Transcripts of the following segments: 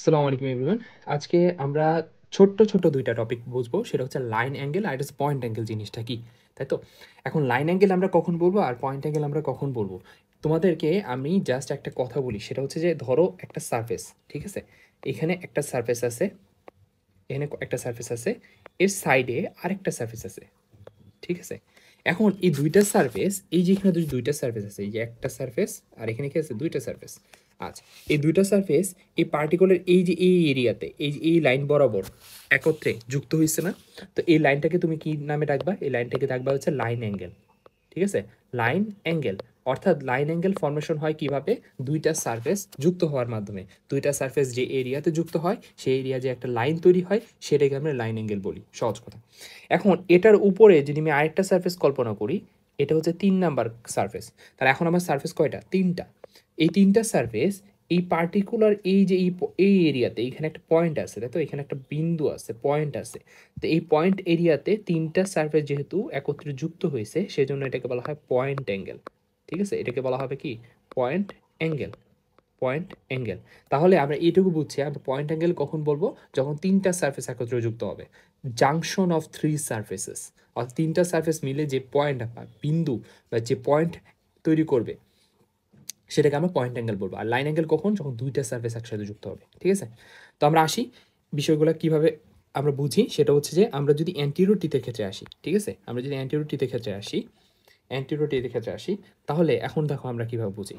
আসসালামু আলাইকুম এভরিওয়ান। আজকে আমরা ছোট্ট, ছোট্ট ২ টা টপিক বুঝবো। সেটা হচ্ছে লাইন অ্যাঙ্গেল আর এটা হচ্ছে পয়েন্ট অ্যাঙ্গেল জিনিসটা কি, তাই তো? এখন লাইন অ্যাঙ্গেল আমরা কখন বলবো আর পয়েন্ট অ্যাঙ্গেল আমরা কখন বলবো? তোমাদেরকে আমি জাস্ট একটা কথা বলি, সেটা হচ্ছে যে ধরো একটা সারফেস, ঠিক আছে? এখানে একটা সারফেস আছে, এখানে একটা সারফেস আছে, এর সাইডে আরেকটা সারফেস আছে, ঠিক আছে? এখন এই ২ টা সারফেস, এই যে এখানে ২ টা সারফেস আছে, এই যে একটা সারফেস আর এখানে কি আছে ২ টা সারফেস। আচ্ছা, এই ২ টা সারফেস এই পার্টিকুলার এই যে এই এরিয়াতে এই যে এই লাইন বরাবর একত্রে যুক্ত হইছে না? তো এই লাইনটাকে তুমি কি নামে ডাকবা? এই লাইনটাকে ডাকবা হচ্ছে লাইন অ্যাঙ্গেল। ঠিক আছে? Line angle. অর্থাৎ লাইন অ্যাঙ্গেল ফর্মেশন হয় কিভাবে? ২ টা সারফেস যুক্ত হওয়ার মাধ্যমে। ২ টা সারফেস যে এরিয়াতে যুক্ত হয়, সেই এরিয়া যে একটা লাইন তৈরি হয়, সেটাকে আমরা লাইন অ্যাঙ্গেল বলি, সহজ কথা। এখন এটার উপরে যদি আমি আরেকটা সারফেস কল্পনা করি, এটা হচ্ছে ৩ নাম্বার সারফেস। তাহলে এখন আমার সারফেস কয়টা? ৩ টা। এই ৩ টা সারফেস এই পার্টিকুলার এই যে এই এরিয়াতে এখানে একটা পয়েন্ট আছে, তাই তো? এখানে একটা বিন্দু আছে, পয়েন্ট আছে। তো এই পয়েন্ট এরিয়াতে ৩ টা সারফেস যেহেতু একত্রে যুক্ত হইছে, সেজন্য এটাকে বলা হয় পয়েন্ট অ্যাঙ্গেল। ঠিক আছে? এটাকে বলা হবে কি? Point angle. Point angle. তাহলে আমরা এইটুকু বুঝছি, আমরা পয়েন্ট অ্যাঙ্গেল কখন বলবো? যখন ৩ টা সারফেস একত্রে যুক্ত হবে। জাংশন অফ 3 সারফেসেস, অর্থাৎ ৩ টা সারফেস মিলে যে পয়েন্ট বা বিন্দু বা যে পয়েন্ট তৈরি করবে, সেটাকে আমরা পয়েন্ট অ্যাঙ্গেল বলবো। আর লাইন অ্যাঙ্গেল কখন? যখন ২ টা সারফেস একসাথে যুক্ত হবে। ঠিক আছে? তো আমরা আসি বিষয়গুলো কিভাবে আমরা বুঝি, সেটা হচ্ছে যে আমরা যদি অ্যান্টিরিয়র টিতের ক্ষেত্রে আসি, ঠিক আছে? আমরা যদি অ্যান্টিরিয়র টিতের ক্ষেত্রে আসি, অ্যান্টিরিয়র টিতের ক্ষেত্রে আসি, তাহলে এখন দেখো আমরা কিভাবে বুঝি।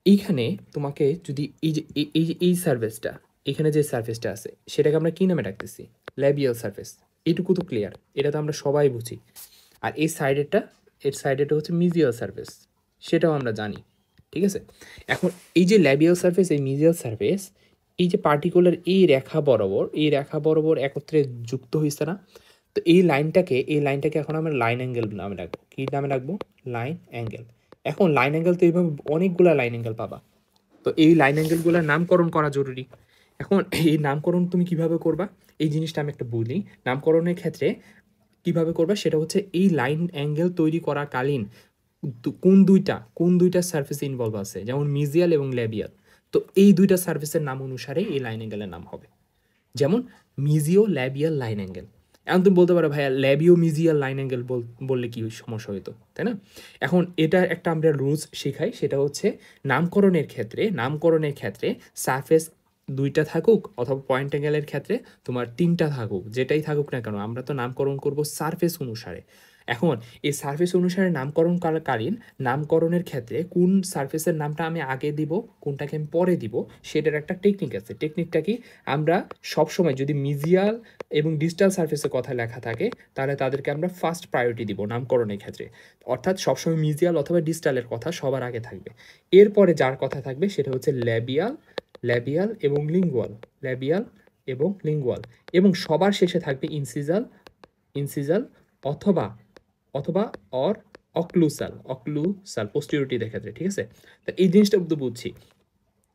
এইখানে তোমাকে যদি এই যে এই সারফেসটা, এখানে যে সারফেসটা আছে, সেটাকে আমরা কি নামে ডাকতেছি? Labial surface. এইটুকু তো ক্লিয়ার, এটা তো আমরা সবাই বুঝি। আর এই সাইডেরটা, এর সাইডেরটা হচ্ছে মিজিয়াল সারফেস, সেটাও আমরা জানি। ঠিক আছে? এখন এই যে ল্যাবিয়াল সারফেস, এই মিজিয়াল সারফেস, এই যে পার্টিকুলার এই রেখা বরাবর একত্রে যুক্ত হইছে না? তো এই লাইনটাকে এখন আমরা লাইন অ্যাঙ্গেল নামে রাখবো। কি নামে রাখবো? Line angle. এখন লাইন অ্যাঙ্গেল তো এইভাবে অনেকগুলা লাইন অ্যাঙ্গেল পাবা। তো এই লাইন অ্যাঙ্গেলগুলোর নামকরণ করা জরুরি। এখন এই নামকরণ তুমি কিভাবে করবা? এই জিনিসটা আমি একটা বলি। নামকরণের ক্ষেত্রে কিভাবে করবা, সেটা হচ্ছে এই লাইন অ্যাঙ্গেল তৈরি করাকালীন কোন দুইটা সারফেস ইনভলভ আছে, যেমন মিজিয়াল এবং ল্যাবিয়াল। তো এই ২ টা সারফেসের নাম অনুসারে এই লাইন অ্যাঙ্গেলের নাম হবে। যেমন মিজিও ল্যাবিয়াল লাইন অ্যাঙ্গেল। এখন তুমি বলতে পারো ভাইয়া ল্যাবিও মিজিয়াল লাইন অ্যাঙ্গেল বললে কি সমস্যা হতো, তাই না? এখন এটা একটা আমরা রুলস শেখাই, সেটা হচ্ছে নামকরণের ক্ষেত্রে সারফেস ২ টা থাকুক অথবা পয়েন্ট অ্যাঙ্গেলের ক্ষেত্রে তোমার ৩ টা থাকুক, যেটাই থাকুক না কেন, আমরা তো নামকরণ করব সারফেস অনুসারে। এখন এই সারফেস অনুসারে নামকরণ কালীন নামকরণের ক্ষেত্রে কোন সারফেসের নামটা আমি আগে দিব, কোনটাকে আমি পরে দিব, সেটার একটা টেকনিক আছে। টেকনিকটা কি? আমরা সবসময় যদি মিজিয়াল এবং ডিজিটাল সারফেসের কথা লেখা থাকে, তাহলে তাদেরকে আমরা ফার্স্ট প্রায়োরিটি দিব নামকরণের ক্ষেত্রে। অর্থাৎ সবসময় মিজিয়াল অথবা ডিজিটালের কথা সবার আগে থাকবে। এরপরে যার কথা থাকবে সেটা হচ্ছে ল্যাবিয়াল, ল্যাবিয়াল এবং লিঙ্গুয়াল, ল্যাবিয়াল এবং লিঙ্গুয়াল। এবং সবার শেষে থাকবে ইনসিজাল, ইনসিজাল অথবা অথবা অর অক্লুসাল পোস্টেরিয়রিটির ক্ষেত্রে। ঠিক আছে? তো এই জিনিসটা তো বুঝছি।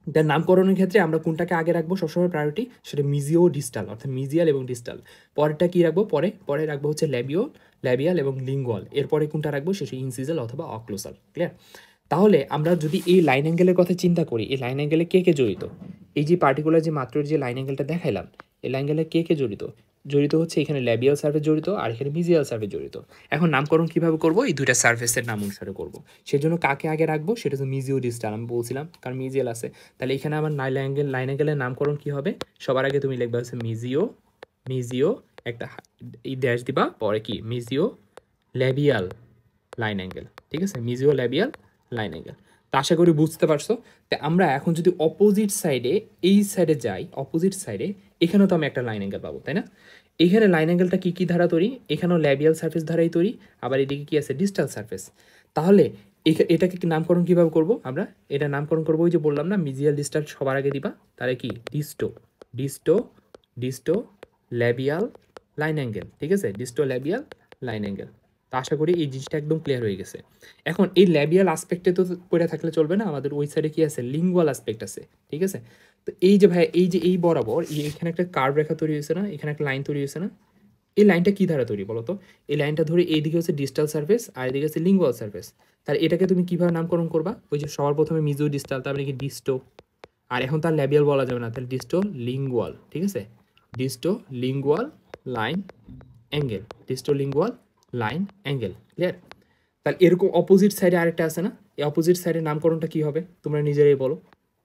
তার নামকরণের ক্ষেত্রে আমরা কোনটাকে আগে রাখবো সবসময় প্রায়োরিটি? সেটা মিজিও ডিস্টাল, অর্থাৎ মিজিয়াল এবং ডিস্টাল। পরেরটা কি রাখবো? পরে রাখবো হচ্ছে ল্যাবিয়াল এবং লিঙ্গুয়াল। এরপরে কোনটা রাখবো? সেটা ইনসিজাল অথবা অক্লোসাল। ক্লিয়ার? তাহলে আমরা যদি এই লাইন অ্যাঙ্গেলের কথা চিন্তা করি, এই লাইন অ্যাঙ্গেলে কে জড়িত? এই যে পার্টিকুলার যে মাত্র যে লাইন অ্যাঙ্গেলটা দেখাইলাম, এই লাইন অ্যাঙ্গেলে কে জড়িত? জড়িত হচ্ছে এখানে ল্যাবিয়াল সার্ফেস জড়িত আর এখানে মিজিয়াল সার্ফেস জড়িত। এখন নামকরণ কিভাবে করব? এই ২ টা সার্ফেসের নাম অনুসারে করব। সেজন্য কাকে আগে রাখবো? সেটা হচ্ছে মিজিও ডিস্টাল, আমি বলছিলাম, কারণ মিজিয়াল আছে। তাহলে এখানে আমার লাইন অ্যাঙ্গেলের নামকরণ কি হবে? সবার আগে তুমি লিখবা হচ্ছে মিজিও একটা এই ড্যাশ দিবা, পরে কি? মিজিও ল্যাবিয়াল লাইন অ্যাঙ্গেল। ঠিক আছে? মিজিও ল্যাবিয়াল লাইন অ্যাঙ্গেল। তা আশা করি বুঝতে পারছো। তা আমরা এখন যদি অপোজিট সাইডে, এই সাইডে যাই, অপোজিট সাইডে, এখানেও তো আমি একটা লাইন অ্যাঙ্গেল পাবো, তাই না? এখানে লাইন অ্যাঙ্গেলটা কি দ্বারা তৈরি? এখানেও ল্যাবিয়াল সারফেস দ্বারাই তৈরি, আবার এদিকে কি আছে? Distal surface. তাহলে এটাকে নামকরণ কিভাবে করব আমরা? এটা নামকরণ করবো ওই যে বললাম না, মিজিয়াল ডিস্টাল সবার আগে দিবা, তাহলে কি? ডিস্টো ডিস্টো ল্যাবিয়াল লাইন অ্যাঙ্গেল। ঠিক আছে? ডিস্টো ল্যাবিয়াল লাইন অ্যাঙ্গেল। তো আশা করি এই জিনিসটা একদম ক্লিয়ার হয়ে গেছে। এখন এই ল্যাবিয়াল আসপেক্টে তো পড়ে থাকলে চলবে না, আমাদের ওই সাইডে কি আছে? লিঙ্গুয়াল আসপেক্ট আছে। ঠিক আছে? তো এই যে ভাই, এই যে এই বরাবর এখানে একটা কার্ভ রেখা তৈরি হয়েছে না, এখানে একটা লাইন তৈরি হয়েছে না? এই লাইনটা কি দ্বারা তৈরি বলো তো? এই লাইনটা ধরে এইদিকে হচ্ছে ডিস্টাল সারফেস আর এদিকে হচ্ছে লিঙ্গুয়াল সারফেস। তাহলে এটাকে তুমি কিভাবে নামকরণ করবা? ওই যে সবার প্রথমে মিজো ডিস্টাল, তারপরে কি ডিস্টো, আর এখন তার ল্যাবিয়াল বলা যাবে না, তাহলে ডিস্টো লিঙ্গুয়াল, ঠিক আছে, disto lingual line angle, disto lingual line angle, clear. তাহলে এরকম অপোজিট সাইডে আরেকটা আছে না, এই অপোজিট সাইডের নামকরণটা কী হবে তোমরা নিজেরাই বলো,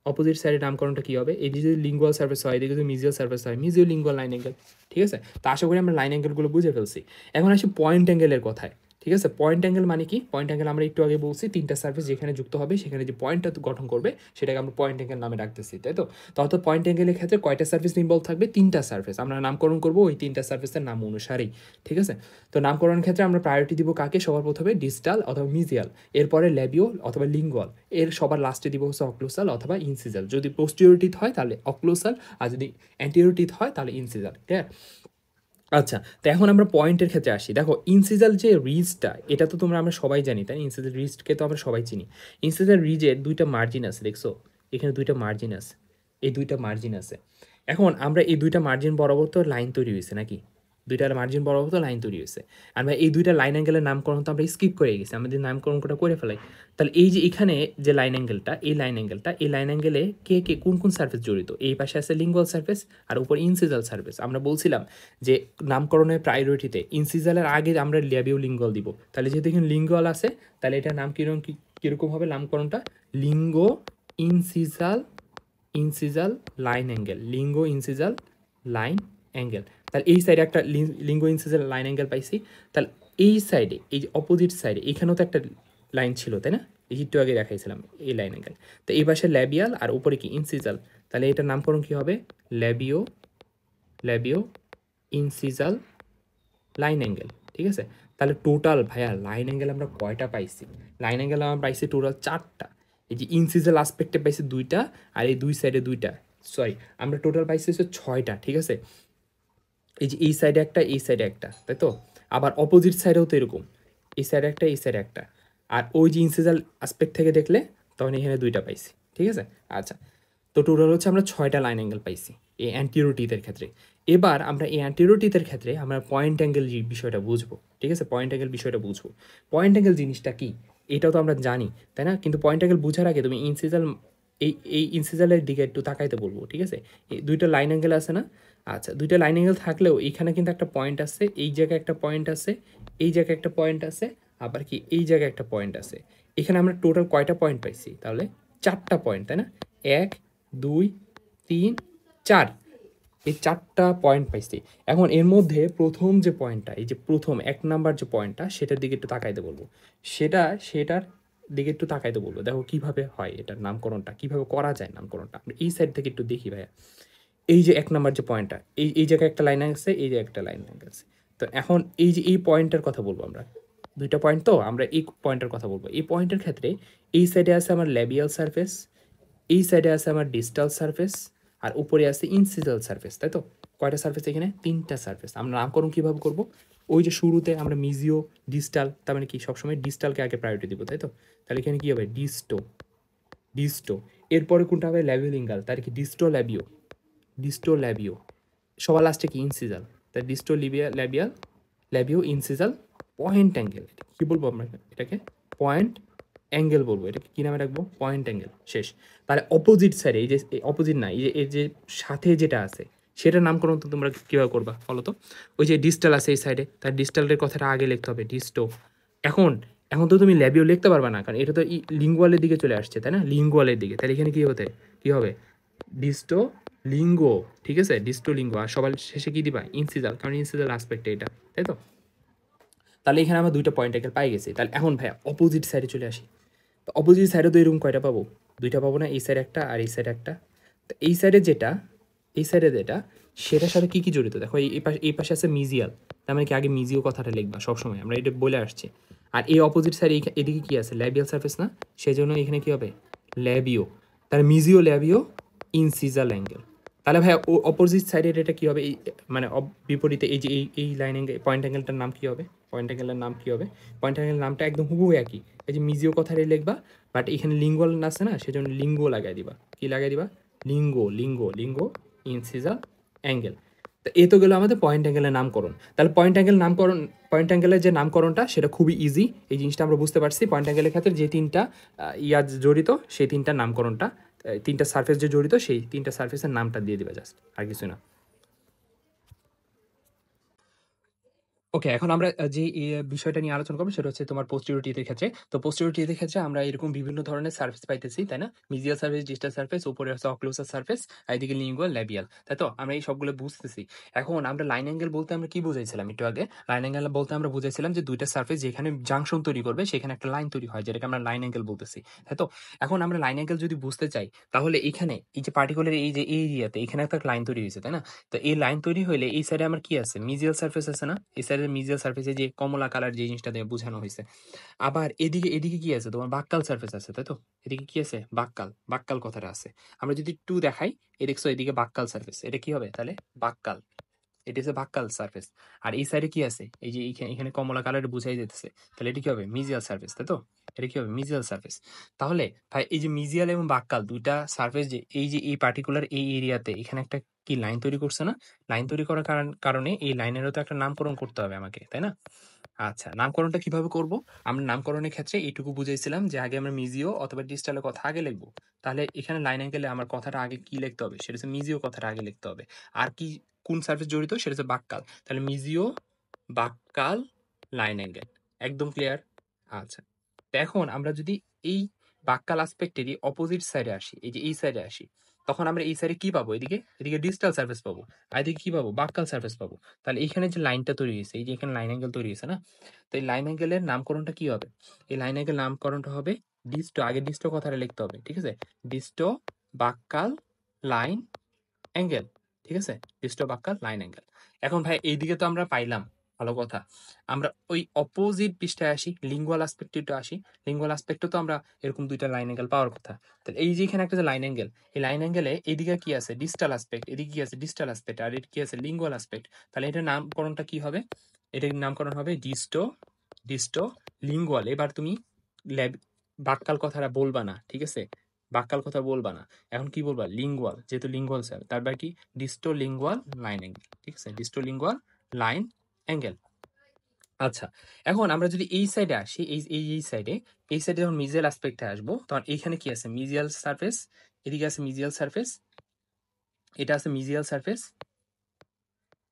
অপোজিট সাইডের নামকরণটা কী হবে? এই যদি লিঙ্গুয়াল সার্ফেস হয়, এদিকে যদি মিজিয়াল সার্ফেস হয়, মিজিও লিঙ্গুয়াল লাইন অ্যাঙ্গেল, ঠিক আছে। তো আশা করি আমরা লাইন অ্যাঙ্গেলগুলো বুঝে ফেলছি। এখন আসি পয়েন্ট অ্যাঙ্গেলের কথায়, ঠিক আছে। পয়েন্ট অ্যাঙ্গেল মানে কি? পয়েন্ট অ্যাঙ্গেল আমরা একটু আগে বলছি, তিনটা সার্ফেস যেখানে যুক্ত হবে সেখানে যে পয়েন্টটা গঠন করবে সেটাকে আমরা পয়েন্ট অ্যাঙ্গেল নামে রাখতেছি, তাই তো। অর্থাৎ পয়েন্ট অ্যাঙ্গেলের ক্ষেত্রে কয়টা সার্ফেস ইনভলভ থাকবে? তিনটা সার্ফেস। আমরা নামকরণ করবো ওই তিনটা সার্ফেসের নাম অনুসারেই, ঠিক আছে। তো নামকরণের ক্ষেত্রে আমরা প্রায়োরিটি দিব কাকে? সবার প্রথমে ডিস্টাল অথবা মিজিয়াল, এরপরে ল্যাবিও অথবা লিঙ্গুয়াল, এর সবার লাস্টে দিব হচ্ছে অক্লোসাল অথবা ইনসিজাল। যদি পোস্টিরিয়র হয় তাহলে অক্লোসাল, আর যদি অ্যান্টিরিয়র হয় তাহলে ইনসিজাল, ঠিক আছে। আচ্ছা, তো এখন আমরা পয়েন্টের ক্ষেত্রে আসি। দেখো ইনসিজাল যে রিজটা, এটা তো আমরা সবাই জানি, তাই ইনসিজাল রিজকে তো আমরা সবাই চিনি। ইনসিজাল রিজের দুইটা মার্জিন আছে, দেখছো এখানে দুইটা মার্জিন আছে, এই দুইটা মার্জিন আছে। এখন আমরা এই দুইটা মার্জিন বরাবর তো লাইন তৈরি হয়েছে নাকি, দুইটা মার্জিন বরাবর তো লাইন তৈরি হয়েছে। আমরা এই দুইটা লাইন অ্যাঙ্গেলের নামকরণ তো আমরা স্কিপ করে গেছি, আমাদের নামকরণটা করে ফেলাই। তাহলে এই যে এখানে যে লাইন অ্যাঙ্গেলটা, এই লাইন অ্যাঙ্গেলটা, এই লাইন অ্যাঙ্গেলে কে কে কোন কোন সার্ফেস জড়িত? এই পাশে আছে লিঙ্গুয়াল সার্ফেস আর উপর ইনসিজাল সার্ফেস। আমরা বলছিলাম যে নামকরণের প্রায়োরিটিতে ইনসিজালের আগে আমরা ল্যাবিও লিঙ্গুয়াল দিব। তাহলে যেহেতু এখানে লিঙ্গুয়াল আছে তাহলে এটার নাম কীরকম হবে নামকরণটা? Lingo ইনসিজাল, ইনসিজাল line angle, lingo ইনসিজাল line angle. তাহলে এই সাইডে একটা লিঙ্গো ইনসিজাল লাইন অ্যাঙ্গেল পাইছি। তাহলে এই সাইডে, এই যে অপোজিট সাইডে, এখানেও তো একটা লাইন ছিল তাই না, এই একটু আগে দেখাইছিলাম এই লাইন অ্যাঙ্গেল। তো এই পাশে ল্যাবিয়াল আর উপরে কি ইনসিজাল, তাহলে এটার নামকরণ কী হবে? ল্যাবিও, ল্যাবিও ইনসিজাল লাইন অ্যাঙ্গেল, ঠিক আছে। তাহলে টোটাল ভাইয়া লাইন অ্যাঙ্গেল আমরা কয়টা পাইছি? লাইন অ্যাঙ্গেল আমরা পাইছি টোটাল 4টা। এই যে ইনসিজাল আসপেক্টে পাইছি 2টা আর এই দুই সাইডে 2টা, সরি আমরা টোটাল পাইছি হচ্ছে 6টা, ঠিক আছে। এই যে এই সাইডে একটা, এই সাইডে একটা, তাই তো। আবার অপোজিট সাইডেও তো এরকম, এই সাইডে একটা, এই সাইডে একটা। আর ওই যে ইনসিজাল আসপেক্ট থেকে দেখলে তখন এখানে 2টা পাইছি, ঠিক আছে। আচ্ছা, তো টোটাল হচ্ছে আমরা 6টা লাইন অ্যাঙ্গেল পাইছি এই অ্যান্টিরোটিতের ক্ষেত্রে। এবার আমরা এই অ্যান্টিরোটিতের ক্ষেত্রে আমরা পয়েন্ট অ্যাঙ্গেল বিষয়টা বুঝবো, ঠিক আছে। পয়েন্ট অ্যাঙ্গেল বিষয়টা বুঝবো। পয়েন্ট অ্যাঙ্গেল জিনিসটা কি এটাও তো আমরা জানি, তাই না। কিন্তু পয়েন্ট অ্যাঙ্গেল বোঝার আগে তুমি ইনসিজাল, এই ইনসিজালের দিকে একটু তাকাইতে বলবো, ঠিক আছে। এই দুইটা লাইন অ্যাঙ্গেল আছে না? আচ্ছা, দুইটা লাইন অ্যাঙ্গেল থাকলেও এইখানে কিন্তু একটা পয়েন্ট আছে, এই জায়গায় একটা পয়েন্ট আছে, এই জায়গায় একটা পয়েন্ট আছে, আবার কি এই জায়গায় একটা পয়েন্ট আছে। এখানে আমরা টোটাল কয়টা পয়েন্ট পাইছি? তাহলে 4টা পয়েন্ট, তাই না। 1 2 3 4, এই 4টা পয়েন্ট পাইছি। এখন এর মধ্যে প্রথম যে পয়েন্টটা, এই যে প্রথম 1 নাম্বার যে পয়েন্টটা, সেটার দিকে একটু তাকাইতে বলবো। সেটার দিকে একটু তাকাইতে বলবো। দেখো কিভাবে হয় এটার নামকরণটা, কিভাবে করা যায় নামকরণটা। আমরা এই সাইড থেকে একটু দেখি ভাইয়া। এই যে 1 নাম্বার যে পয়েন্টটা, এই জায়গায় একটা লাইন আছে, এই জায়গায় একটা লাইন আছে। তো এখন এই যে এই পয়েন্টের কথা বলবো আমরা, 2টা পয়েন্ট, তো আমরা এই পয়েন্টের কথা বলবো। এই পয়েন্টের ক্ষেত্রে এই সাইডে আছে আমার ল্যাবিয়াল সারফেস, এই সাইডে আছে আমার ডিস্টাল সারফেস, আর উপরে আছে ইনসিজাল সারফেস, তাই তো। কয়টা সারফেস এখানে? 3টা সারফেস। আমরা নামকরণ কীভাবে করব? ওই যে শুরুতে আমরা মিজিও ডিস্টাল, তার মানে কি সবসময় ডিস্টালকে আগে প্রায়োরিটি দিব, তাই তো। তাহলে এখানে কী হবে? ডিস্টো, ডিস্টো। এরপরে কোনটা হবে? ল্যাবিওলিঙ্গাল, তার কি ডিস্টো ল্যাবিও, ডিস্টো ল্যাবিও। সবার লাস্টে কি? ইনসিজাল। তাই ডিস্টো ল্যাবিয়াল, ল্যাবিও ইনসিজাল পয়েন্ট অ্যাঙ্গেল। কী বলবো আমরা এটাকে? পয়েন্ট অ্যাঙ্গেল বলবো। এটাকে কী নামে রাখবো? পয়েন্ট অ্যাঙ্গেল, শেষ। তাহলে অপোজিট সাইডে, এই যে অপোজিট না, এই যে এর যে সাথে যেটা আছে সেটার নামকরণ তো তোমরা কীভাবে করবা বলো তো? ওই যে ডিস্টাল আছে এই সাইডে, তার ডিস্টালের কথাটা আগে লিখতে হবে, ডিস্টো। এখন এখন তো তুমি ল্যাবিও লিখতে পারবা না, কারণ এটা তো লিঙ্গুয়ালের দিকে চলে আসছে, তাই না, লিঙ্গুয়ালের দিকে। তাহলে এখানে কী হবে? ডিস্টো লিঙ্গো, ঠিক আছে, ডিস্টো লিঙ্গো। আর সবার শেষে কী দিবা? ইনসিজাল, কারণ ইনসিজাল আসপেক্টে এটা, তাই তো। তাহলে এখানে আমরা 2টা পয়েন্ট অ্যাঙ্গেল পাই গেছি। তাহলে এখন ভাইয়া অপোজিট সাইডে চলে আসি। তো অপোজিট সাইডে তো এরকম কয়টা পাবো? 2টা পাবো না? এই সাইডে একটা আর এই সাইডে একটা। তো এই সাইডে যেটা, এই সাইডে যেটা, সেটার সাথে কী কী জড়িত? দেখো এই পাশে আছে মিজিয়াল, তার মানে কি আগে মিজিও কথাটা লিখবা সবসময়, আমরা এটা বলে আসছি। আর এই অপোজিট সাইডে এদিকে কী আছে? ল্যাবিয়াল সারফেস না, সেই জন্য এখানে কী হবে? ল্যাবিও। তাহলে মিজিও ল্যাবিও ইনসিজাল অ্যাঙ্গেল। তাহলে ভাই অপোজিট সাইডের এটা কী হবে? এই মানে বিপরীতে এই যে এই লাইন অ্যাঙ্গেল, পয়েন্ট অ্যাঙ্গেলটার নাম কী হবে? পয়েন্ট অ্যাঙ্গেলের নাম কী হবে? পয়েন্ট অ্যাঙ্গেলের নামটা একদম হুবহু একই, এই যে মিজিও কথাটাই লিখবা, বাট এখানে লিঙ্গুয়াল আছে না, সেজন্য লিঙ্গো লাগাই দিবা। কী লাগাই দিবা? Lingo, lingo, lingo ইনসিজাল angle. তো এ তো গেলো আমাদের পয়েন্ট অ্যাঙ্গেলের নামকরণ। তাহলে পয়েন্ট অ্যাঙ্গেলের যে নামকরণটা সেটা খুবই ইজি। এই জিনিসটা আমরা বুঝতে পারছি, পয়েন্ট অ্যাঙ্গেলের ক্ষেত্রে যে 3টা জড়িত সেই 3টার নামকরণটা তিনটা সারফেস যে জড়িত সেই তিনটা সারফেসের নামটা দিয়ে দিবা জাস্ট, আর কিছু না। ওকে, এখন আমরা যে বিষয়টা নিয়ে আলোচনা করবো সেটা হচ্ছে তোমার পোস্টেরিয়র টিথের ক্ষেত্রে। তো পোস্টেরিয়র টিথের ক্ষেত্রে আমরা এরকম বিভিন্ন ধরনের সারফেস পাইতেছি, তাই না? মিজিয়াল সারফেস, ডিস্টাল সারফেস, উপরে হচ্ছে অক্লুসাল সারফেস, আর এদিকে লিঙ্গুয়াল, ল্যাবিয়াল, তাই তো? আমরা এই সবগুলো বুঝতেছি। এখন আমরা লাইন অ্যাঙ্গেল বলতে আমরা কি বুঝাইছিলাম একটু আগে? লাইন অ্যাঙ্গেল বলতে আমরা বুঝাইছিলাম যে দুইটা সারফেস যেখানে জাংশন তৈরি করবে সেখানে একটা লাইন তৈরি হয়, যেটাকে আমরা লাইন অ্যাঙ্গেল বলতেছি, তাই তো? এখন আমরা লাইন অ্যাঙ্গেল যদি বুঝতে চাই তাহলে এখানে এই যে পার্টিকুলার এই যে এরিয়াতে এখানে একটা লাইন তৈরি হয়েছে, তাই না? তো এই লাইন তৈরি হইলে এই সাইডে আমার কি আছে? মিজিয়াল সারফেস আছে না? এই সাইডে মিজিয়াল সারফেসে যে কমলা কালার যে জিনিসটা দিয়ে বোঝানো হয়েছে। আবার এদিকে এদিকে কি আছে? তোমার বাক্কাল সারফেস আছে, তাই তো? এদিকে কি আছে? বাক্কাল, বাক্কাল কথাটা আছে। আমরা যদি একটু দেখাই, দেখছো এদিকে বাক্কাল সারফেস, এটা কি হবে তাহলে? বাক্কাল। এটা হচ্ছে বাক্কাল সারফেস। আর এই সাইডে কি আছে? এই যে এখানে কমলা কালারে বুঝাই যেতেছে, তাহলে এটা কি হবে? মিজিয়াল সারফেস, তাই তো? এটা কি হবে? মিজিয়াল সারফেস। তাহলে ভাই এই যে মিজিয়াল এবং বাক্কাল দুইটা সারফেস, যে এই পার্টিকুলার এই এরিয়াতে এখানে একটা কি লাইন তৈরি করছে না? লাইন তৈরি করার কারণে এই লাইনেরও তো একটা নামকরণ করতে হবে আমাকে, তাই না? আচ্ছা, নামকরণটা কিভাবে করব? আমরা নামকরণের ক্ষেত্রে এইটুকু বুঝাইছিলাম যে আগে আমরা মিজিও অথবা ডিস্টালের কথা আগে লিখব। তাহলে এখানে লাইন অ্যাঙ্গেলে আমার কথাটা আগে কি লিখতে হবে? সেটা হচ্ছে মিজিও কথাটা আগে লিখতে হবে। আর কি কোন সারফেস জড়িত? সেটা হচ্ছে বাক্কাল। তাহলে মিজিও বাক্কাল লাইন অ্যাঙ্গেল। একদম ক্লিয়ার? আচ্ছা। তো এখন আমরা যদি এই বাক্কাল আসপেক্টেরই অপোজিট সাইডে আসি, এই যে এই সাইডে আসি, তখন আমরা এই সাইডে কি পাবো? এদিকে ডিস্টাল সারফেস পাবো। আর এদিকে কি পাবো? বাক্কাল সারফেস পাবো। তাহলে এখানে যে লাইনটা তৈরি হয়েছে, এই যে এখানে লাইন অ্যাঙ্গেল তৈরি হয়েছে না? তো এই লাইন অ্যাঙ্গেলের নামকরণটা কি হবে? এই লাইন অ্যাঙ্গেল নামকরণটা হবে ডিস্টো। আগে ডিস্টো কথাটা লিখতে হবে, ঠিক আছে? ডিস্টো বাক্কাল লাইন অ্যাঙ্গেল, ঠিক আছে? ডিস্টো বাক্কাল লাইন অ্যাঙ্গেল। এখন ভাই এইদিকে তো আমরা পাইলাম, ভালো কথা। আমরা ওই অপোজিট পৃষ্ঠায় আসি, লিঙ্গুয়াল আসপেক্টে আসি। লিঙ্গুয়াল আসপেক্টে তো আমরা এরকম দুইটা লাইন অ্যাঙ্গেল পাওয়ার কথা। তাহলে এই যে এখানে একটা যে লাইন অ্যাঙ্গেল, এই লাইন অ্যাঙ্গেলে এইদিকে কি আছে? Distal aspect. এদিকে কি আছে? Distal aspect. আর এর কি আছে? Lingual aspect. তাহলে এটার নামকরণটা কি হবে? এটার নামকরণ হবে ডিস্টো, ডিস্টো লিঙ্গুয়াল। এবার তুমি ল্যাব বাক্যাল কথাটা বলবা না, ঠিক আছে? বাক্যাল কথা বলবা না। এখন কি বলবা? লিঙ্গুয়াল, যেহেতু লিঙ্গুয়াল স্যার, তারপর কি? ডিস্টো লিঙ্গুয়াল লাইন অ্যাঙ্গেল, ঠিক আছে? Disto lingual line angle. আচ্ছা, এখন আমরা যদি এই সাইডে আসি, এই সাইডে, এই সাইডে যখন মিজিয়াল অ্যাসপেক্টে আসবো, তখন এইখানে কি আছে? মিজিয়াল সারফেস। এদিকে আছে মিজিয়াল সারফেস, এটা আছে মিজিয়াল সারফেস,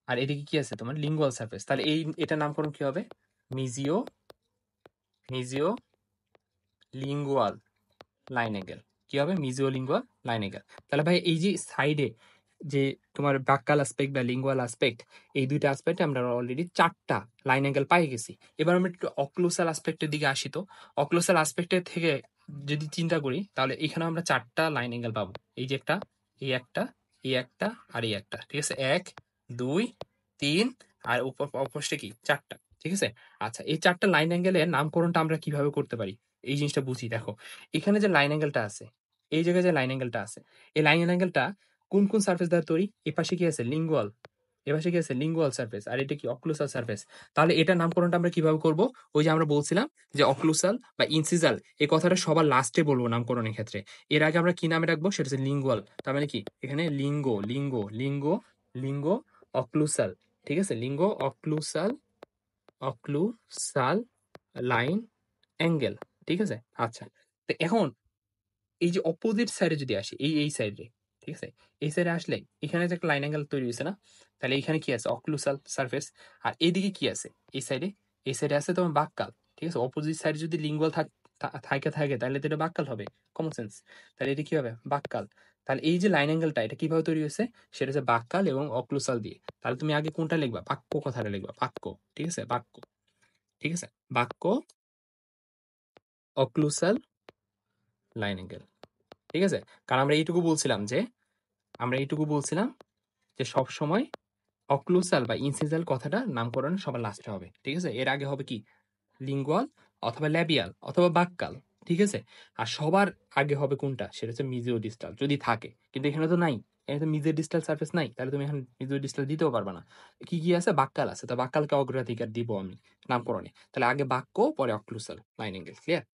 আর এদিকে কি আছে? তোমার লিঙ্গুয়াল সারফেস। তাহলে এটা নামকরণ কি হবে? মিজিও, মিজিও লিঙ্গুয়াল লাইন অ্যাঙ্গেল। কি হবে? মিজিও লিঙ্গুয়াল লাইন অ্যাঙ্গেল। তাহলে ভাই এই যে সাইডে যে তোমার বাক্যাল অ্যাসপেক্ট বা লিঙ্গুয়াল অ্যাসপেক্ট, এই দুইটা অ্যাসপেক্টে আমরা অলরেডি ৪ টা লাইন অ্যাঙ্গেল পাই গেছি। এবার আমরা একটু অক্লুসাল অ্যাসপেক্টের দিকে আসি তো। অক্লুসাল অ্যাসপেক্টের থেকে যদি চিন্তা করি তাহলে এখানে আমরা ৪ টা লাইন অ্যাঙ্গেল পাবো। এই যে একটা, এই একটা, এই একটা, আর এই একটা। ঠিক আছে? ১, ২, ৩, আর অপোজিটে কি? ৪ টা। ঠিক আছে? আচ্ছা, এই ৪ টা লাইন অ্যাঙ্গেলের নামকরণটা আমরা কিভাবে করতে পারি? এই জিনিসটা বুঝি দেখো। এখানে যে লাইন অ্যাঙ্গেলটা আছে, এই জায়গায় যে লাইন অ্যাঙ্গেলটা আছে, এই লাইন অ্যাঙ্গেলটা কোন সারফেস দ্বারা তৈরি? এপাশে কি আছে? লিঙ্গুয়াল। এপাশে কি আছে? Lingual surface. আর এটা কি? অক্লুসাল সারফেস। তাহলে এটার নামকরণটা আমরা কিভাবে করব? ওই যে আমরা বলছিলাম যে অক্লুসাল বা ইনসিজাল, এই কথাটা সবার লাস্টে বলবো নামকরণের ক্ষেত্রে। এর আগে আমরা কি নামে রাখবো? সেটা হচ্ছে লিঙ্গুয়াল। তার মানে কি? এখানে লিঙ্গো অক্লুসাল। ঠিক আছে? Lingo অক্লুসাল, অক্লুসাল line angle. ঠিক আছে? আচ্ছা। তো এখন এই যে অপোজিট সাইডে যদি আসি, এই সাইডে, ঠিক আছে? এই সাইডে আসলে এখানে যে একটা লাইন অ্যাঙ্গেল তৈরি হয়েছে না? তাহলে এখানে কি আছে? অক্লুসাল সারফেস। আর এইদিকে কি আছে? এই সাইডে আছে তোমার বাক্কাল। ঠিক আছে? অপোজিট সাইডে যদি লিঙ্গুয়াল থাকে তাহলে তো এটা বাক্কাল হবে। Common sense. তাহলে এটা কি হবে? বাক্কাল। তাহলে এই যে লাইন অ্যাঙ্গেলটা এটা কিভাবে তৈরি হয়েছে? সেটা হচ্ছে বাক্কাল এবং অক্লুসাল দিয়ে। তাহলে তুমি আগে কোনটা লিখবা? বাক্য কথাটা লিখবা। বাক্য। ঠিক আছে? বাক্য। ঠিক আছে? বাক্য অক্লুসাল লাইন অ্যাঙ্গেল। ঠিক আছে? কারণ আমরা এইটুকু বলছিলাম যে সবসময় অক্লুসাল বা ইনসিজাল কথাটা নামকরণ সবার লাস্টে হবে। ঠিক আছে? এর আগে হবে কি? লিঙ্গুয়াল অথবা ল্যাবিয়াল অথবা বাক্কাল। ঠিক আছে? আর সবার আগে হবে কোনটা? সেটা হচ্ছে মিজিও ডিস্টাল, যদি থাকে। কিন্তু এখানে তো নাই। এখানে তো মিজিও ডিস্টাল সারফেস নাই। তাহলে তুমি এখন মিজিও ডিস্টাল দিতেও পারবা না। কি আছে? বাক্কাল আছে। তো বাক্কালকে অগ্রাধিকার দিব আমি নামকরণে। তাহলে আগে বাক্য, পরে অক্লুসাল লাইন অ্যাঙ্গেল। ক্লিয়ার?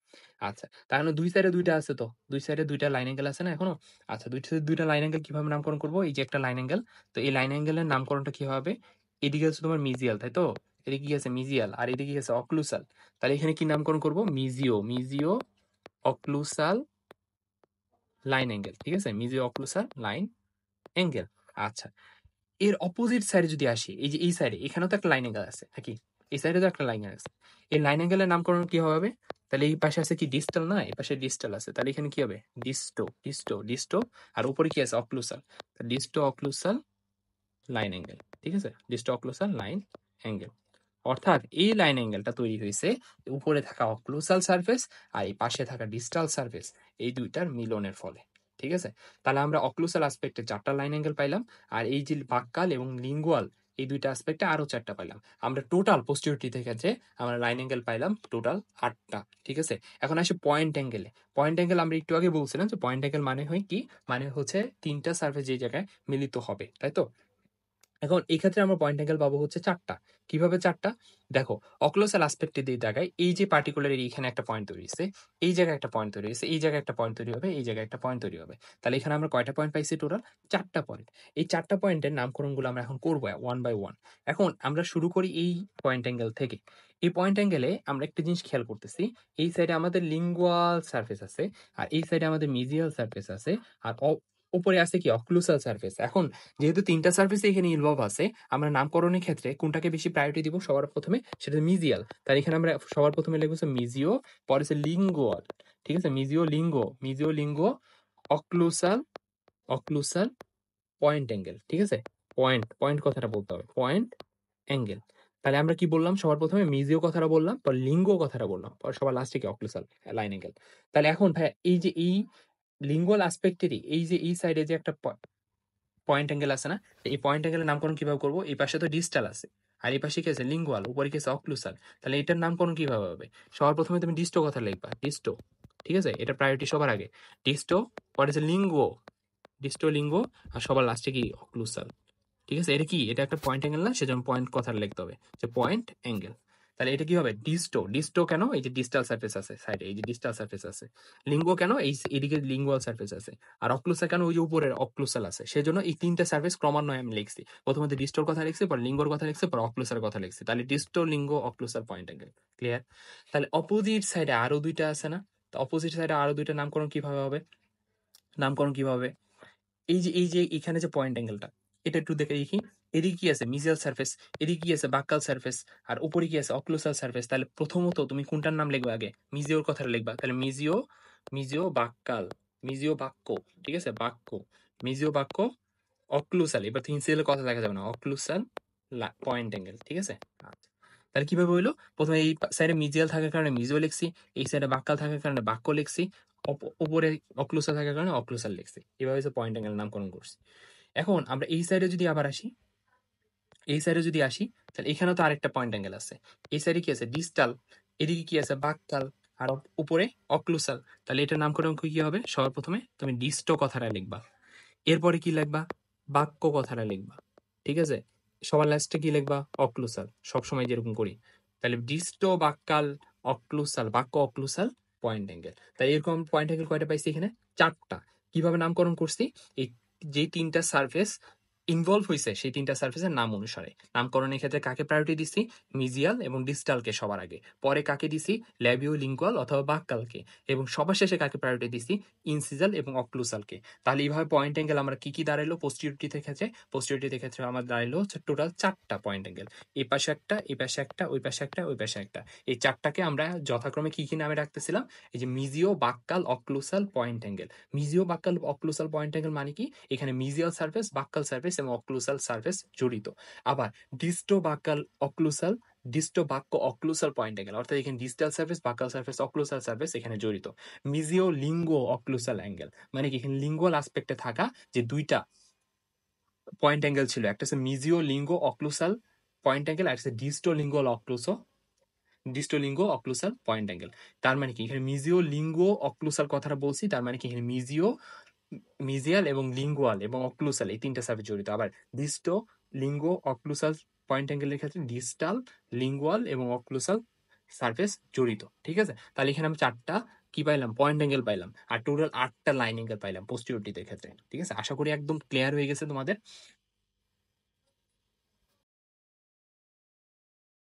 আচ্ছা। তার মানে দুই সাইডে দুইটা আছে তো। দুই সাইডে দুইটা লাইন অ্যাঙ্গেল আছে না এখনো? আচ্ছা, দুই সাইডে দুইটা লাইন অ্যাঙ্গেল কিভাবে নামকরণ করব? এই যে একটা লাইন অ্যাঙ্গেল। তো এই লাইন অ্যাঙ্গেলের নামকরণটা কি হবে? এদিকে হচ্ছে তোমার মিজিয়াল, তাই তো? এদিকে কি আছে? মিজিয়াল। আর এদিকে কি আছে? অক্লুসাল। তাহলে এখানে কি নামকরণ করব? মিজিও অক্লুসাল লাইন অ্যাঙ্গেল, ঠিক আছে? মিজিও অক্লুসাল লাইন অ্যাঙ্গেল। আচ্ছা, এর অপোজিট সাইডে যদি আসি, এই যে এই সাইডে এখানেও তো একটা লাইন অ্যাঙ্গেল আছে নাকি? এই সাইডে তো একটা লাইন অ্যাঙ্গেল আছে। এই লাইন অ্যাঙ্গেলের নামকরণ কি হবে? তাহলে এই পাশে আছে কি ডিস্টাল না? এই পাশে ডিস্টাল আছে। তাহলে এখানে কি হবে? ডিস্টো, ডিস্টো, ডিস্টো আর উপরে কি আছে? অক্লুসাল। ডিস্টো অক্লুসাল লাইন অ্যাঙ্গেল। ঠিক আছে? ডিস্টো অক্লুসাল লাইন অ্যাঙ্গেল। অর্থাৎ এই লাইন অ্যাঙ্গেলটা তৈরি হয়েছে উপরে থাকা অক্লুসাল সারফেস আর এই পাশে থাকা ডিস্টাল সারফেস, এই দুইটার মিলনের ফলে। ঠিক আছে? তাহলে আমরা অক্লুসাল আসপেক্টে ৪ টা লাইন অ্যাঙ্গেল পাইলাম আর এই যে বাক্কাল এবং লিঙ্গুয়াল এই দুইটা আসপেক্টে আরো ৪ টা পাইলাম। আমরা টোটাল পোস্টেরিটি ক্ষেত্রে আমরা লাইন অ্যাঙ্গেল পাইলাম টোটাল ৮ টা। ঠিক আছে? এখন আসি পয়েন্ট অ্যাঙ্গেলে। পয়েন্ট অ্যাঙ্গেল আমরা একটু আগে বলছিলাম যে পয়েন্ট অ্যাঙ্গেল মানে হয় কি? মানে হচ্ছে ৩ টা সারফেস যে জায়গায় মিলিত হবে। তাই তো? এখন এই ক্ষেত্রে আমরা পয়েন্ট অ্যাঙ্গেল পাবো হচ্ছে ৪ টা। কিভাবে ৪ টা? দেখো, অক্লোসাল অ্যাসপেক্ট এর জায়গায় এই যে পার্টিকুলার এইখানে একটা পয়েন্ট তৈরি হইছে, এই জায়গায় একটা পয়েন্ট তৈরি হইছে, এই জায়গায় একটা পয়েন্ট তৈরি হবে, এই জায়গায় একটা পয়েন্ট তৈরি হবে। তাহলে এখানে আমরা কয়টা পয়েন্ট পাইছি টোটাল? ৪ টা পয়েন্ট। এই ৪ টা পয়েন্টের নামকরণগুলো আমরা এখন করব ওয়ান বাই ওয়ান। এখন আমরা শুরু করি এই পয়েন্ট অ্যাঙ্গেল থেকে। এই পয়েন্ট অ্যাঙ্গেলে আমরা একটা জিনিস খেয়াল করতেছি। এই সাইডে আমাদের লিঙ্গুয়াল সারফেস আছে, আর এই সাইডে আমাদের মিজিয়াল সারফেস আছে, আর উপরে আছে কি অক্লুসাল সারফেস। এখন যেহেতু ৩ টা সারফেস এখানে ইনভলভ আছে, আমরা নামকরণের ক্ষেত্রে কোনটাকে বেশি প্রায়োরিটি দিব সবার প্রথমে? সেটা মিজিয়াল। তাই এখানে আমরা সবার প্রথমে লিখব হচ্ছে মিজিও, পরে হচ্ছে লিঙ্গুয়াল। ঠিক আছে? মিজিও লিঙ্গো, মিজিও লিঙ্গো, অক্লুসাল, অক্লুসাল পয়েন্ট অ্যাঙ্গেল। ঠিক আছে? পয়েন্ট, পয়েন্ট কথাটা বলতে হবে। Point angle. তাহলে আমরা কি বললাম? সবার প্রথমে মিজিও কথাটা বললাম, পর লিঙ্গো কথাটা বললাম, পর সবার লাস্টে কি অক্লুসাল লাইন অ্যাঙ্গেল। তাহলে এখন ভাইয়া এই যে এই লিঙ্গুয়াল অ্যাসপেক্টেরই এই যে এই সাইডে যে একটা পয়েন্ট অ্যাঙ্গেল আছে না? এই পয়েন্ট অ্যাঙ্গেলের নামকরণ কিভাবে করব? এই পাশে তো ডিস্টাল আছে। আর এই পাশে কি আছে? লিঙ্গুয়াল, উপরে কি আছে? অক্লুসাল। তাহলে এটার নামকরণ কিভাবে হবে? সবার প্রথমে তুমি ডিস্টো কথা লিখবা। ডিস্টো। ঠিক আছে? এটা প্রায়োরিটি সবার আগে। ডিস্টো, পরে আছে লিঙ্গুও, ডিস্টো লিঙ্গুও আর সবার লাস্টে কি? অক্লুসাল। ঠিক আছে? এটা কি? এটা একটা পয়েন্ট অ্যাঙ্গেল না? সেজন্য পয়েন্ট কথাটা লিখতে হবে। যে পয়েন্ট অ্যাঙ্গেল। তাহলে এটা কি হবে? ডিস্টো। ডিস্টো কেন? এই যে ডিস্টাল সারফেস আছে সাইডে, এই যে ডিস্টাল সারফেস আছে। লিঙ্গো কেন? এদিকে লিঙ্গুয়াল সারফেস আছে। আর অক্লুসাল কেন? ওই যে উপরের অক্লুসাল আছে। সেজন্য এই ৩ টা সারফেস ক্রমান্বয়ে আমি লিখছি। প্রথমে ডিস্টোর কথা লিখছি, পরে লিঙ্গোর কথা লিখছি, পরে অক্লুসালের কথা লিখছি। তাহলে ডিস্টো, লিঙ্গো, অক্লুসাল পয়েন্ট অ্যাঙ্গেল। ক্লিয়ার? তাহলে অপোজিট সাইডে আরো ২ টা আছে না? তো অপোজিট সাইডে আরো ২ টা নামকরণ কিভাবে হবে? নামকরণ কিভাবে হবে? এই যে এখানে যে পয়েন্ট অ্যাঙ্গেলটা, এটা একটু দেখে দেখি। এদিকে কি আছে? মিজিয়াল সারফেস। এদিকে কি আছে? বাক্কাল সারফেস। আর উপরে কি আছে? অক্লুসাল সারফেস। তাহলে প্রথমত তুমি কোনটার নাম লিখবা আগে? মিজিওর কথাটা লিখবা। তাহলে মিজিও, মিজিও বাক্কাল, মিজিও বাক্য। ঠিক আছে? বাক্য, মিজিও বাক্য, অক্লুসাল। এবার তো ইনসিয়ালের কথা দেখা যাবে না। অক্লুসাল পয়েন্ট অ্যাঙ্গেল। ঠিক আছে? আচ্ছা। তাহলে কিভাবে হইলো? প্রথমে এই সাইডে মিজিয়াল থাকার কারণে মিজিও লিখছি, এই সাইডে বাক্কাল থাকার কারণে বাক্য লিখছি, উপরে অক্লুসাল থাকার কারণে অক্লুসাল লিখছি। এভাবে হচ্ছে পয়েন্ট অ্যাঙ্গেল নামকরণ করছি। এখন আমরা এই সাইডে যদি আবার আসি, এই সাইডে যদি আসি, তাহলে এখানেও তো আরেকটা পয়েন্ট অ্যাঙ্গেল আছে। এই সাইডে কি আছে? ডিস্টাল। এদিকে কি আছে? বাক্কাল। আর উপরে অক্লুসাল। তাহলে এটার নামকরণ কি হবে? সবার প্রথমে তুমি ডিস্টো কথাটা লিখবা। এরপরে কি লিখবা? বাক্য কথাটা লিখবা। ঠিক আছে? সবার লাস্টে কি লিখবা? অক্লুসাল। সবসময় যেরকম করি। তাহলে ডিস্টো, বাক্যাল, অক্লুসাল, বাক্য, অক্লুসাল, পয়েন্ট অ্যাঙ্গেল। তাই এরকম পয়েন্ট অ্যাঙ্গেল কয়টা পাইছি এখানে? ৪ টা। কিভাবে নামকরণ করছি? এই যে ৩ টা সারফেস ইনভলভ হইছে সেই ৩ টা সারফেসের নাম অনুসারে। নামকরণের ক্ষেত্রে কাকে প্রায়োরিটি দিছি? মিজিয়াল এবং ডিস্টালকে সবার আগে। পরে কাকে দিছি? ল্যাবিও লিঙ্গুয়াল অথবা বাক্যালকে। এবং সবার শেষে কাকে প্রায়োরিটি দিছি? ইনসিজাল এবং অক্লুসালকে। তাহলে এইভাবে পয়েন্ট অ্যাঙ্গেল আমরা কি দাঁড়াইলো পোস্টেরিটিতে ক্ষেত্রে? পোস্টেরিটির ক্ষেত্রে আমার দাঁড়াইলো হচ্ছে টোটাল ৪ টা পয়েন্ট অ্যাঙ্গেল। এই পাশে একটা, এই পাশে একটা, ওই পাশে একটা, ওই পাশে একটা। এই ৪ টাকে আমরা যথাক্রমে কি নামে রাখতেছিলাম? এই যে মিজিও, বাক্যাল, অক্লুসাল, পয়েন্ট অ্যাঙ্গেল। মিজিও, বাক্যাল, অক্লুসাল, পয়েন্ট অ্যাঙ্গেল মানে কি? এখানে মিজিয়াল সারফেস, বাক্যাল সারফেস এবং অক্লুসাল সারফেস জড়িত। আবার ডিস্টো, বাক্যাল, অক্লুসাল, ডিস্টো, বাক্য, অক্লুসাল, পয়েন্ট অ্যাঙ্গেল। অর্থাৎ এখানে ডিস্টাল সারফেস, বাক্যাল সারফেস, অক্লুসাল সারফেস এখানে জড়িত। মিজিও, লিঙ্গো, অক্লুসাল অ্যাঙ্গেল মানে কি? এখানে লিঙ্গুয়াল আসপেক্টে থাকা যে ২ টা পয়েন্ট অ্যাঙ্গেল ছিল, একটা হচ্ছে মিজিও লিঙ্গো অক্লুসাল পয়েন্ট অ্যাঙ্গেল, আর হচ্ছে ডিস্টো লিঙ্গুয়াল অক্লুসো, ডিস্টো লিঙ্গো অক্লুসাল পয়েন্ট অ্যাঙ্গেল। তার মানে কি? এখানে মিজিও লিঙ্গো অক্লুসাল কথাটা বলছি, তার মানে কি? এখানে মিজিও, মিজিয়াল এবং লিঙ্গুয়াল এবং অক্লুসাল এই ৩ টা সার্ফেস জড়িত। আবার ডিস্টো, লিঙ্গো, অক্লুসাল পয়েন্ট অ্যাঙ্গেলের ক্ষেত্রে ডিস্টাল, লিঙ্গুয়াল এবং অক্লুসাল সারফেস জড়িত। ঠিক আছে? তাহলে এখানে আমি ৪ টা কি পাইলাম? পয়েন্ট অ্যাঙ্গেল পাইলাম। আর টোটাল ৮ টা লাইন অ্যাঙ্গেল পাইলাম পোস্টেরিটির ক্ষেত্রে। ঠিক আছে? আশা করি একদম ক্লিয়ার হয়ে গেছে তোমাদের।